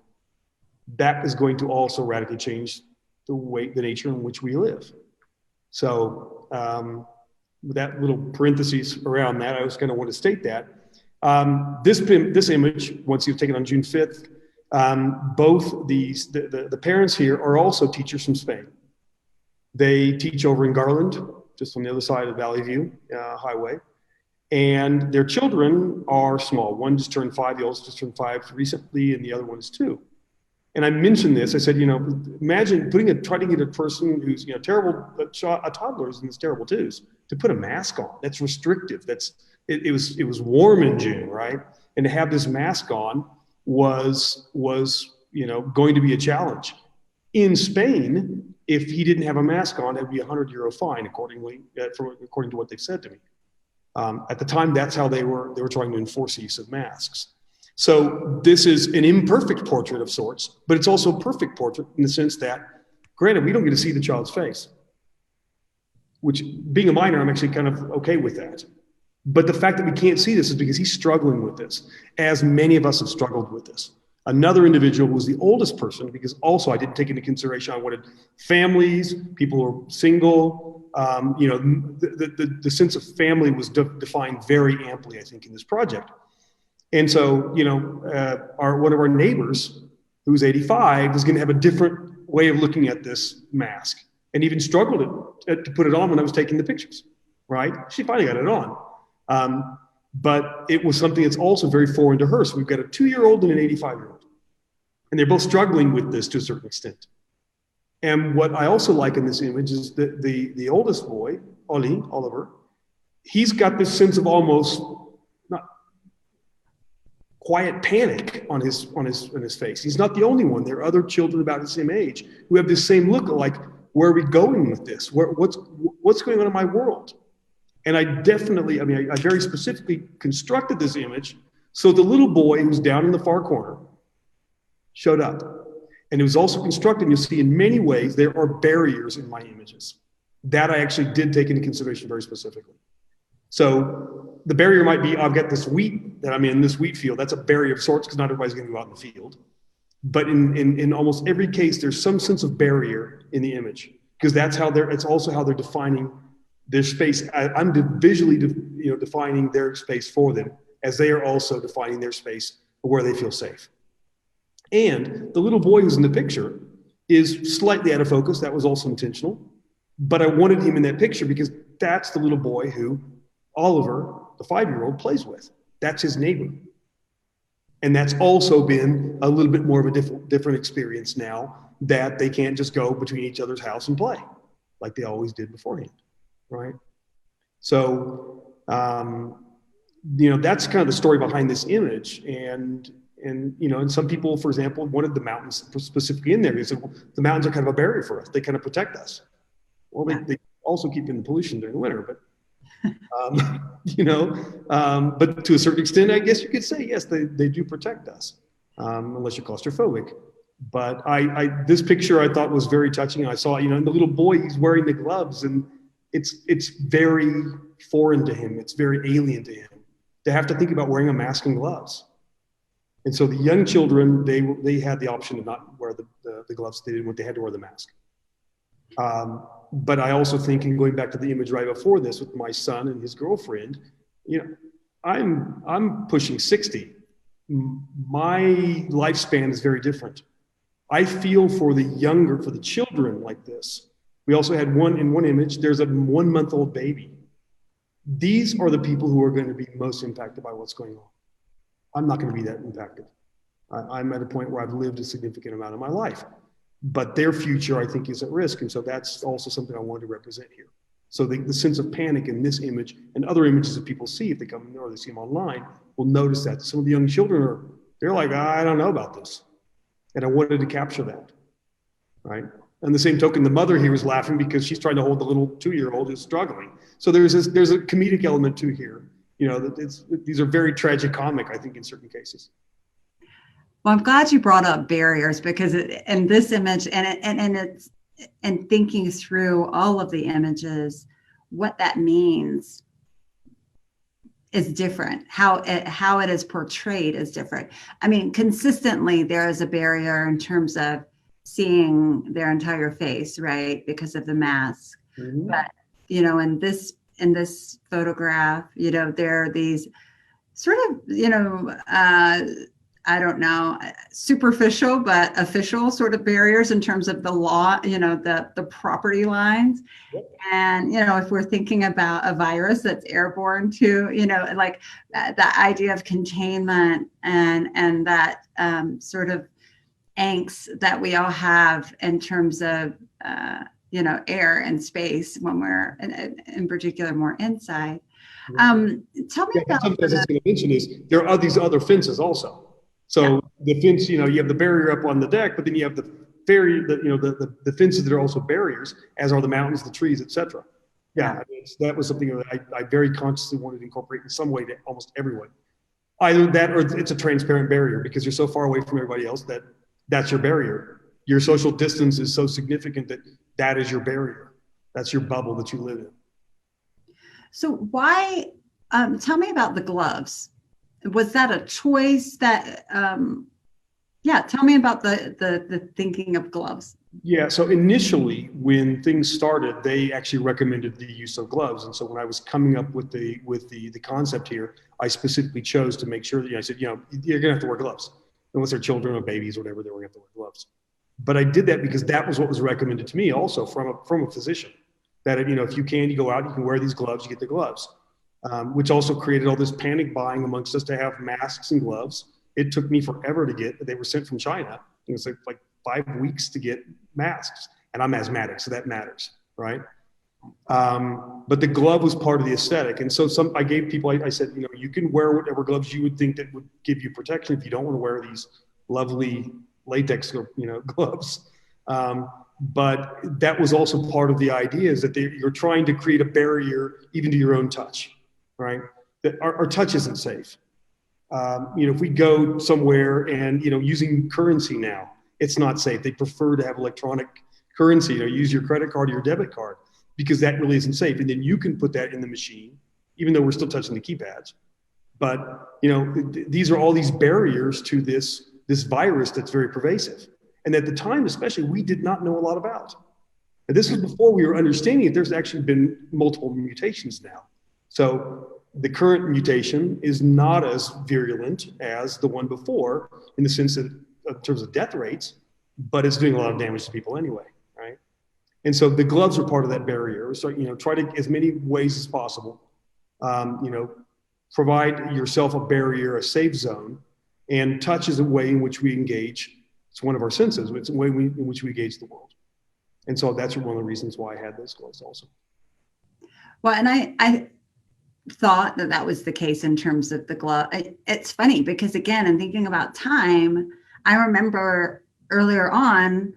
That is going to also radically change the nature in which we live. So with that little parentheses around that, I was going to want to state that. This image, once you've taken on June 5th, both the parents here are also teachers from Spain. They teach over in Garland, just on the other side of Valley View Highway. And their children are small. One just turned 5, the oldest just turned 5 recently, and the other one is 2. And I mentioned this, I said, imagine trying to get a person who's, terrible, a toddler's in this terrible twos, to put a mask on. That's restrictive. It was warm in June, right? And to have this mask on was going to be a challenge. In Spain, if he didn't have a mask on, it would be a €100 fine, according to what they said to me. At the time, that's how they were trying to enforce the use of masks. So this is an imperfect portrait of sorts, but it's also a perfect portrait in the sense that, granted, we don't get to see the child's face, which, being a minor, I'm actually kind of okay with that. But the fact that we can't see this is because he's struggling with this, as many of us have struggled with this. Another individual was the oldest person, because also I didn't take into consideration, I wanted families, people who are single. The sense of family was defined very amply, I think, in this project. And so, one of our neighbors, who's 85, is going to have a different way of looking at this mask, and even struggled to put it on when I was taking the pictures, right? She finally got it on. But it was something that's also very foreign to her. So we've got a 2-year-old and an 85-year-old, and they're both struggling with this to a certain extent. And what I also like in this image is that the oldest boy, Oliver, he's got this sense of almost not quiet panic on his face. He's not the only one. There are other children about the same age who have this same look of like, where are we going with this? What's going on in my world? And I very specifically constructed this image so the little boy who's down in the far corner showed up. And it was also constructed, you'll see in many ways, there are barriers in my images. That I actually did take into consideration very specifically. So the barrier might be, I've got this wheat that I'm in, this wheat field. That's a barrier of sorts because not everybody's going to go out in the field. But in almost every case, there's some sense of barrier in the image, because it's also how they're defining their space. I'm visually defining their space for them, as they are also defining their space where they feel safe. And the little boy who's in the picture is slightly out of focus. That was also intentional. But I wanted him in that picture because that's the little boy who Oliver, the 5-year-old, plays with. That's his neighbor. And that's also been a little bit more of a different experience now, that they can't just go between each other's house and play like they always did beforehand. Right. So, that's kind of the story behind this image. And some people, for example, wanted the mountains specifically in there. They said, well, the mountains are kind of a barrier for us. They kind of protect us. Well, they also keep in the pollution during the winter, but, but to a certain extent, I guess you could say, yes, they do protect us, unless you're claustrophobic. But this picture I thought was very touching. I saw, and the little boy, he's wearing the gloves, and it's very foreign to him. It's very alien to him to have to think about wearing a mask and gloves. And so the young children, they had the option to not wear the gloves. They didn't want, they had to wear the mask. But I also think, in going back to the image right before this with my son and his girlfriend, I'm pushing 60. My lifespan is very different. I feel for the children like this. We also had in one image, there's a 1-month-old baby. These are the people who are going to be most impacted by what's going on. I'm not going to be that impacted. I'm at a point where I've lived a significant amount of my life, but their future, I think, is at risk. And so that's also something I wanted to represent here. So the sense of panic in this image and other images that people see if they come in or they see them online will notice that. Some of the young children they're like, I don't know about this. And I wanted to capture that, right? On the same token, the mother here was laughing because she's trying to hold the little 2-year-old who's struggling. So there's a comedic element too here. These are very tragicomic, I think, in certain cases.
Well, I'm glad you brought up barriers, because in this image and thinking through all of the images, what that means is different. How it is portrayed is different. I mean, consistently there is a barrier in terms of seeing their entire face, right, because of the mask. Mm-hmm. But in this photograph, there are these sort of, I don't know, superficial but official sort of barriers in terms of the law, the property lines. Yep. And, if we're thinking about a virus that's airborne too, like the idea of containment and that sort of angst that we all have in terms of, air and space when we're in particular more inside. Tell me about
something I was going to mention is there are these other fences also. So the fence, you have the barrier up on the deck, but then you have the fences that are also barriers, as are the mountains, the trees, etc. Yeah, that was something that I very consciously wanted to incorporate in some way to almost everyone. Either that, or it's a transparent barrier because you're so far away from everybody else that's your barrier. Your social distance is so significant that is your barrier. That's your bubble that you live in.
So why Tell me about the gloves. Was that a choice that, yeah, tell me about the thinking of gloves.
Yeah, so initially when things started, they actually recommended the use of gloves. And so when I was coming up with the concept here, I specifically chose to make sure that, I said, you're gonna have to wear gloves. Unless they're children or babies or whatever, they're gonna have to wear gloves. But I did that because that was what was recommended to me also from a physician. That, if you can, you go out, you can wear these gloves, you get the gloves. Which also created all this panic buying amongst us to have masks and gloves. It took me forever to get, they were sent from China. It was like 5 weeks to get masks, and I'm asthmatic, so that matters, right? But the glove was part of the aesthetic. And so I gave people, I said, you can wear whatever gloves you would think that would give you protection if you don't want to wear these lovely latex, gloves. But that was also part of the idea, is that you're trying to create a barrier even to your own touch, right? That our touch isn't safe. If we go somewhere and, using currency now, it's not safe. They prefer to have electronic currency, use your credit card or your debit card, because that really isn't safe. And then you can put that in the machine, even though we're still touching the keypads. But, these are all these barriers to this virus that's very pervasive. And at the time, especially, we did not know a lot about. And this was before we were understanding it. There's actually been multiple mutations now. So the current mutation is not as virulent as the one before, in the sense that, in terms of death rates, but it's doing a lot of damage to people anyway, right? And so the gloves are part of that barrier. So, try to, as many ways as possible, provide yourself a barrier, a safe zone, and touch is a way in which we engage. It's one of our senses. It's a way in which we engage the world. And so that's one of the reasons why I had those gloves also.
Well, and I thought that was the case in terms of the glove. It's funny because, again, in thinking about time, I remember earlier on,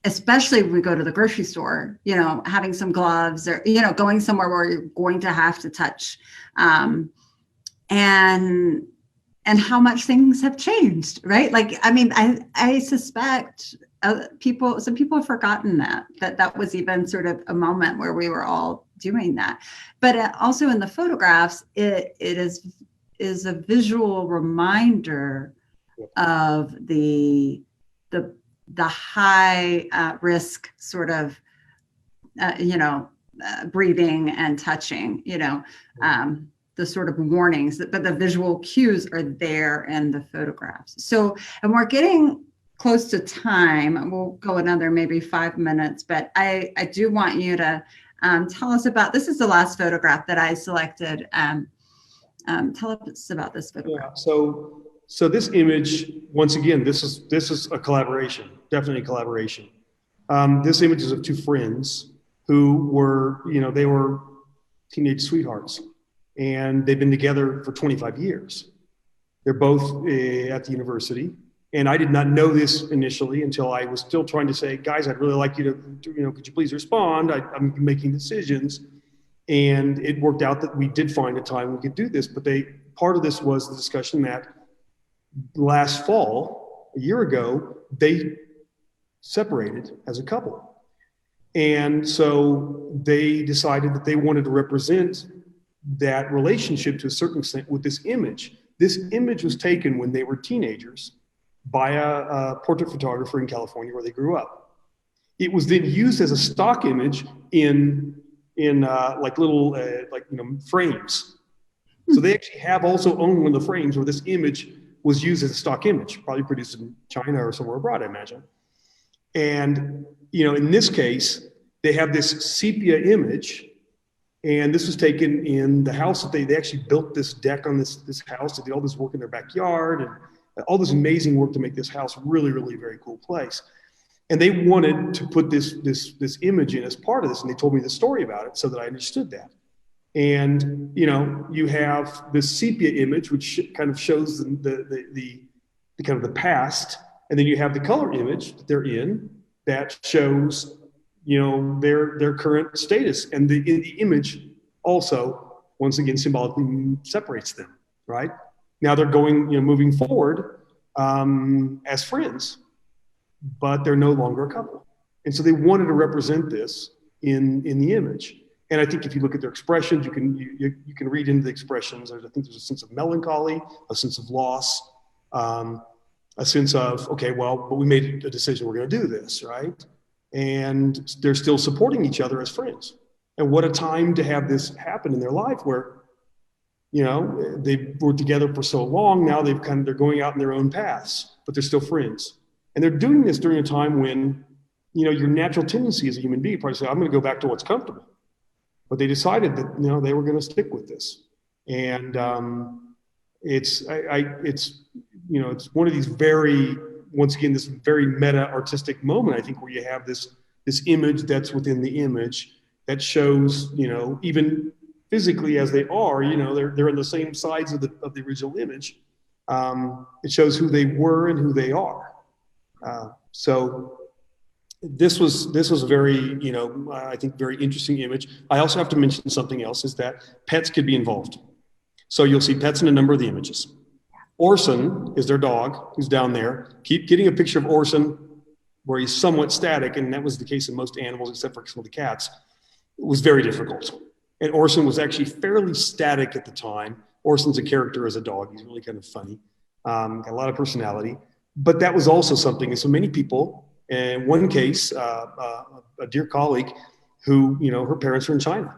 especially when we go to the grocery store, having some gloves, or, going somewhere where you're going to have to touch, and how much things have changed, right? Like, I mean, I suspect some people have forgotten that was even sort of a moment where we were all doing that. But also in the photographs, it is a visual reminder of the high risk sort of, breathing and touching, the sort of warnings, but the visual cues are there in the photographs. So, and we're getting close to time. We'll go another maybe 5 minutes, but I do want you to tell us about, this is the last photograph that I selected. Tell us about this photograph.
Yeah, so this image, once again, this is a collaboration, definitely a collaboration. This image is of two friends who were, they were teenage sweethearts, and they've been together for 25 years. They're both at the university. And I did not know this initially until I was still trying to say, guys, I'd really like you to, could you please respond? I'm making decisions. And it worked out that we did find a time we could do this. But part of this was the discussion that last fall, a year ago, they separated as a couple. And so they decided that they wanted to represent that relationship to a certain extent with this image. This image was taken when they were teenagers by a portrait photographer in California where they grew up. It was then used as a stock image in like little frames. So they actually have also owned one of the frames where this image was used as a stock image, probably produced in China or somewhere abroad, I imagine. And in this case, they have this sepia image. And this was taken in the house that they actually built this deck on this house. They did all this work in their backyard and all this amazing work to make this house really, really very cool place. And they wanted to put this image in as part of this. And they told me the story about it so that I understood that. And, you have this sepia image, which kind of shows the kind of the past. And then you have the color image that they're in that shows their current status, and the image also, once again, symbolically separates them. Right now, they're moving forward as friends, but they're no longer a couple, and so they wanted to represent this in the image. And I think if you look at their expressions, you can read into the expressions. I think there's a sense of melancholy, a sense of loss, a sense of, okay, well, but we made a decision, we're going to do this, right? And they're still supporting each other as friends. And what a time to have this happen in their life where, you know, they were together for so long. Now they're going out in their own paths, but they're still friends. And they're doing this during a time when, you know, your natural tendency as a human being probably say, I'm going to go back to what's comfortable. But they decided that, you know, they were going to stick with this. And it's you know, it's one of these once again, this very meta artistic moment, I think, where you have this image that's within the image that shows, you know, even physically as they are, you know, they're in the same sides of the original image. It shows who they were and who they are. So this was a very, you know, I think very interesting image. I also have to mention something else, is that pets could be involved. So you'll see pets in a number of the images. Orson is their dog who's down there. Keep getting a picture of Orson where he's somewhat static, and that was the case in most animals except for some of the cats. It was very difficult. And Orson was actually fairly static at the time. Orson's a character as a dog. He's really kind of funny, got a lot of personality. But that was also something, and so many people, in one case, a dear colleague who, you know, her parents are in China.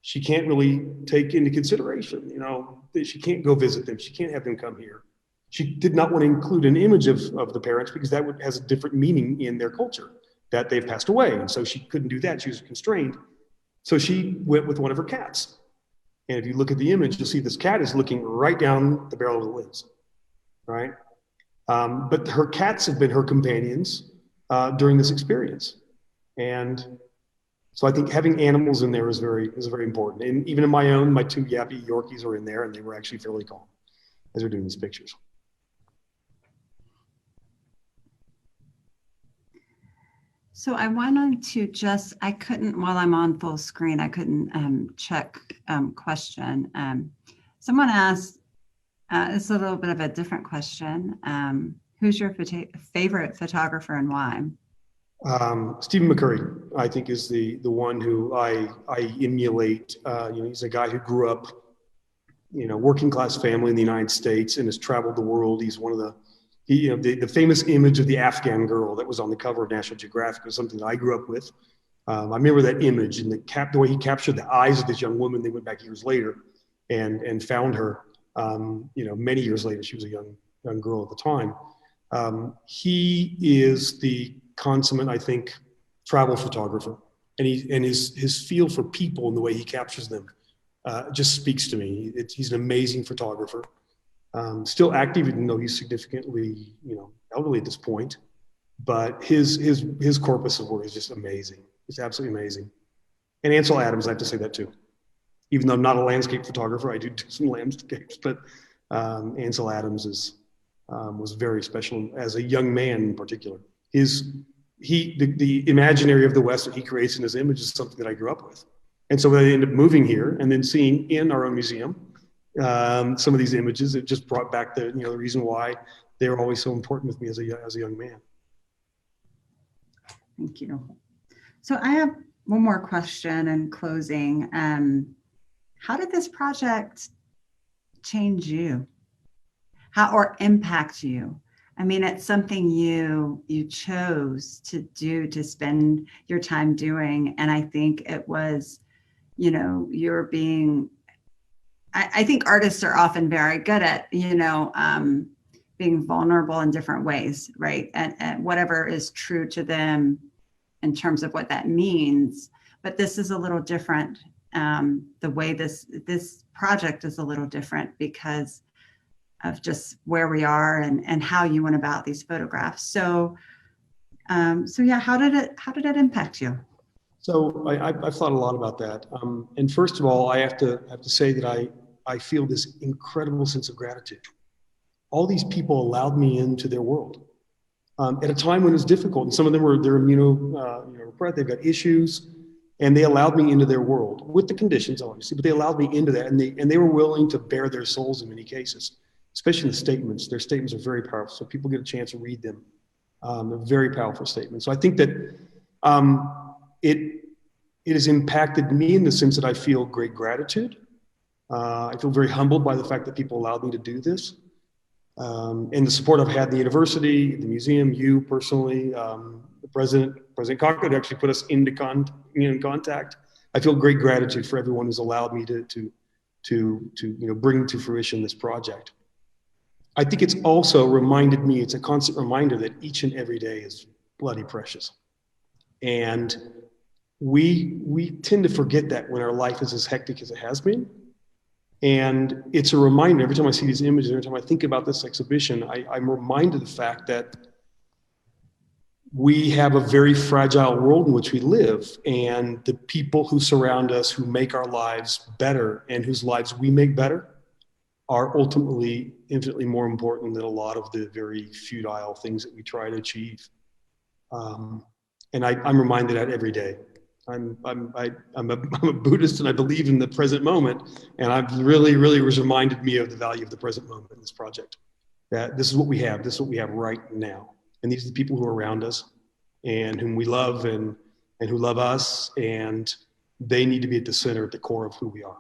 She can't really take into consideration, you know, that she can't go visit them. She can't have them come here. She did not want to include an image of the parents because that has a different meaning in their culture, that they've passed away. And so she couldn't do that. She was constrained. So she went with one of her cats. And if you look at the image, you'll see this cat is looking right down the barrel of the lens, right? But her cats have been her companions during this experience. And so I think having animals in there is very important. And even in my own, my two yappy Yorkies are in there, and they were actually fairly calm as we're doing these pictures.
So I wanted to I couldn't, while I'm on full screen, I couldn't check question. Someone asked, it's a little bit of a different question. Who's your favorite photographer and why?
Stephen McCurry, I think, is the one who I emulate. You know, he's a guy who grew up, you know, working class family in the United States and has traveled the world. He's one of the famous image of the Afghan girl that was on the cover of National Geographic was something that I grew up with. I remember that image and the way he captured the eyes of this young woman. They went back years later and found her. You know, many years later, she was a young girl at the time. He is the consummate, I think, travel photographer, and his feel for people and the way he captures them just speaks to me. He's an amazing photographer, still active, even though he's significantly, you know, elderly at this point. But his corpus of work is just amazing. It's absolutely amazing. And Ansel Adams, I have to say that too. Even though I'm not a landscape photographer, I do some landscapes. But Ansel Adams was very special as a young man in particular. The imaginary of the West that he creates in his image is something that I grew up with. And so when I ended up moving here and then seeing in our own museum some of these images, it just brought back the reason why they were always so important with me as a young man.
Thank you. So I have one more question in closing. How did this project change you? Or impact you? I mean, it's something you chose to do, to spend your time doing. And I think it was, you know, I think artists are often very good at, you know, being vulnerable in different ways, right? And whatever is true to them in terms of what that means. But this is a little different. The way this project is a little different because of just where we are and how you went about these photographs. So yeah, how did it impact you?
So I've thought a lot about that. And first of all, I have to say that I feel this incredible sense of gratitude. All these people allowed me into their world at a time when it was difficult. And some of them they're immunosuppressed, they've got issues, and they allowed me into their world with the conditions, obviously, but they allowed me into that, and they were willing to bare their souls in many cases. Especially in the statements. Their statements are very powerful. So people get a chance to read them. They're very powerful statements. So I think that it has impacted me in the sense that I feel great gratitude. I feel very humbled by the fact that people allowed me to do this. And the support I've had in the university, the museum, you personally, the President Cochran actually put us in contact. I feel great gratitude for everyone who's allowed me to bring to fruition this project. I think it's also reminded me, it's a constant reminder that each and every day is bloody precious. And we tend to forget that when our life is as hectic as it has been. And it's a reminder, every time I see these images, every time I think about this exhibition, I'm reminded of the fact that we have a very fragile world in which we live, and the people who surround us, who make our lives better and whose lives we make better, are ultimately infinitely more important than a lot of the very futile things that we try to achieve. And I'm reminded that every day. I'm a Buddhist, and I believe in the present moment. And I've really was reminded me of the value of the present moment in this project. That this is what we have. This is what we have right now. And these are the people who are around us, and whom we love, and who love us. And they need to be at the center, at the core of who we are,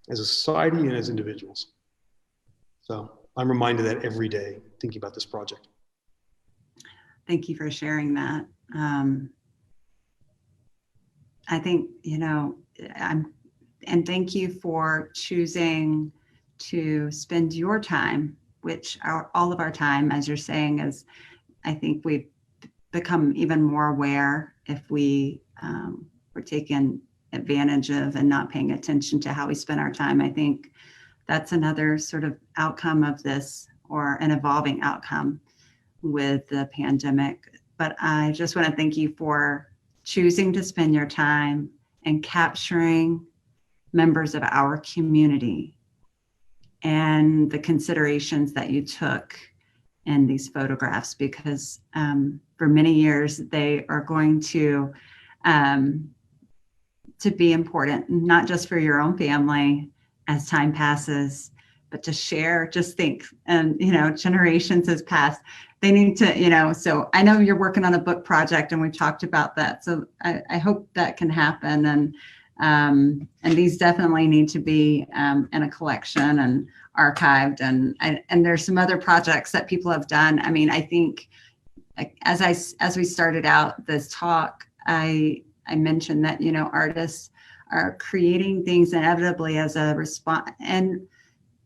as a society and as individuals. So I'm reminded of that every day, thinking about this project.
Thank you for sharing that. I think, and thank you for choosing to spend your time, which all of our time, as you're saying, is, I think we've become even more aware if we're taking advantage of and not paying attention to how we spend our time. I think that's another sort of outcome of this, or an evolving outcome with the pandemic. But I just want to thank you for choosing to spend your time and capturing members of our community, and the considerations that you took in these photographs, because for many years they are going to be important, not just for your own family as time passes, but to share. Just think, and generations has passed. They need to, so I know you're working on a book project, and we've talked about that. So I hope that can happen. And these definitely need to be in a collection and archived. And there's some other projects that people have done. I mean, I think as we started out this talk, I mentioned that, artists are creating things inevitably as a response, and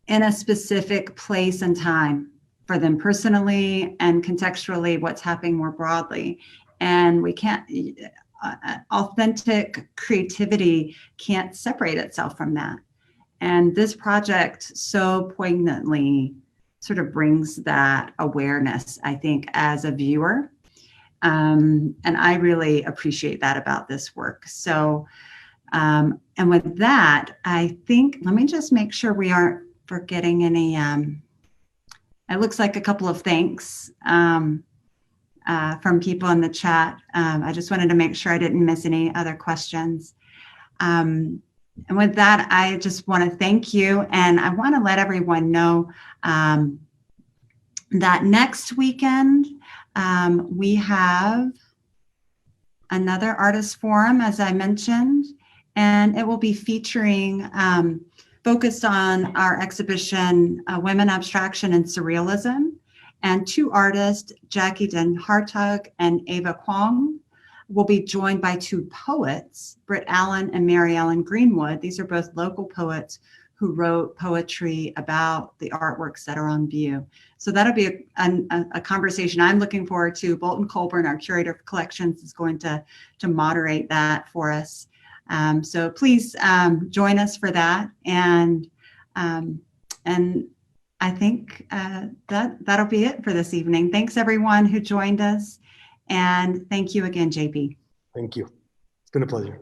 in a specific place and time for them personally, and contextually what's happening more broadly. And we can't, authentic creativity can't separate itself from that. And this project so poignantly sort of brings that awareness, I think, as a viewer. And I really appreciate that about this work. So, and with that, I think, let me just make sure we aren't forgetting any, it looks like a couple of thanks from people in the chat. I just wanted to make sure I didn't miss any other questions. And with that, I just want to thank you. And I want to let everyone know that next weekend, we have another artist forum, as I mentioned, and it will be featuring, focused on our exhibition, Women, Abstraction, and Surrealism. And two artists, Jackie Den Hartog and Ava Kwong, will be joined by two poets, Britt Allen and Mary Ellen Greenwood. These are both local poets who wrote poetry about the artworks that are on view. So that'll be a conversation I'm looking forward to. Bolton Colburn, our curator of collections, is going to moderate that for us. So please join us for that. And I think that'll be it for this evening. Thanks everyone who joined us. And thank you again, JP.
Thank you. It's been a pleasure.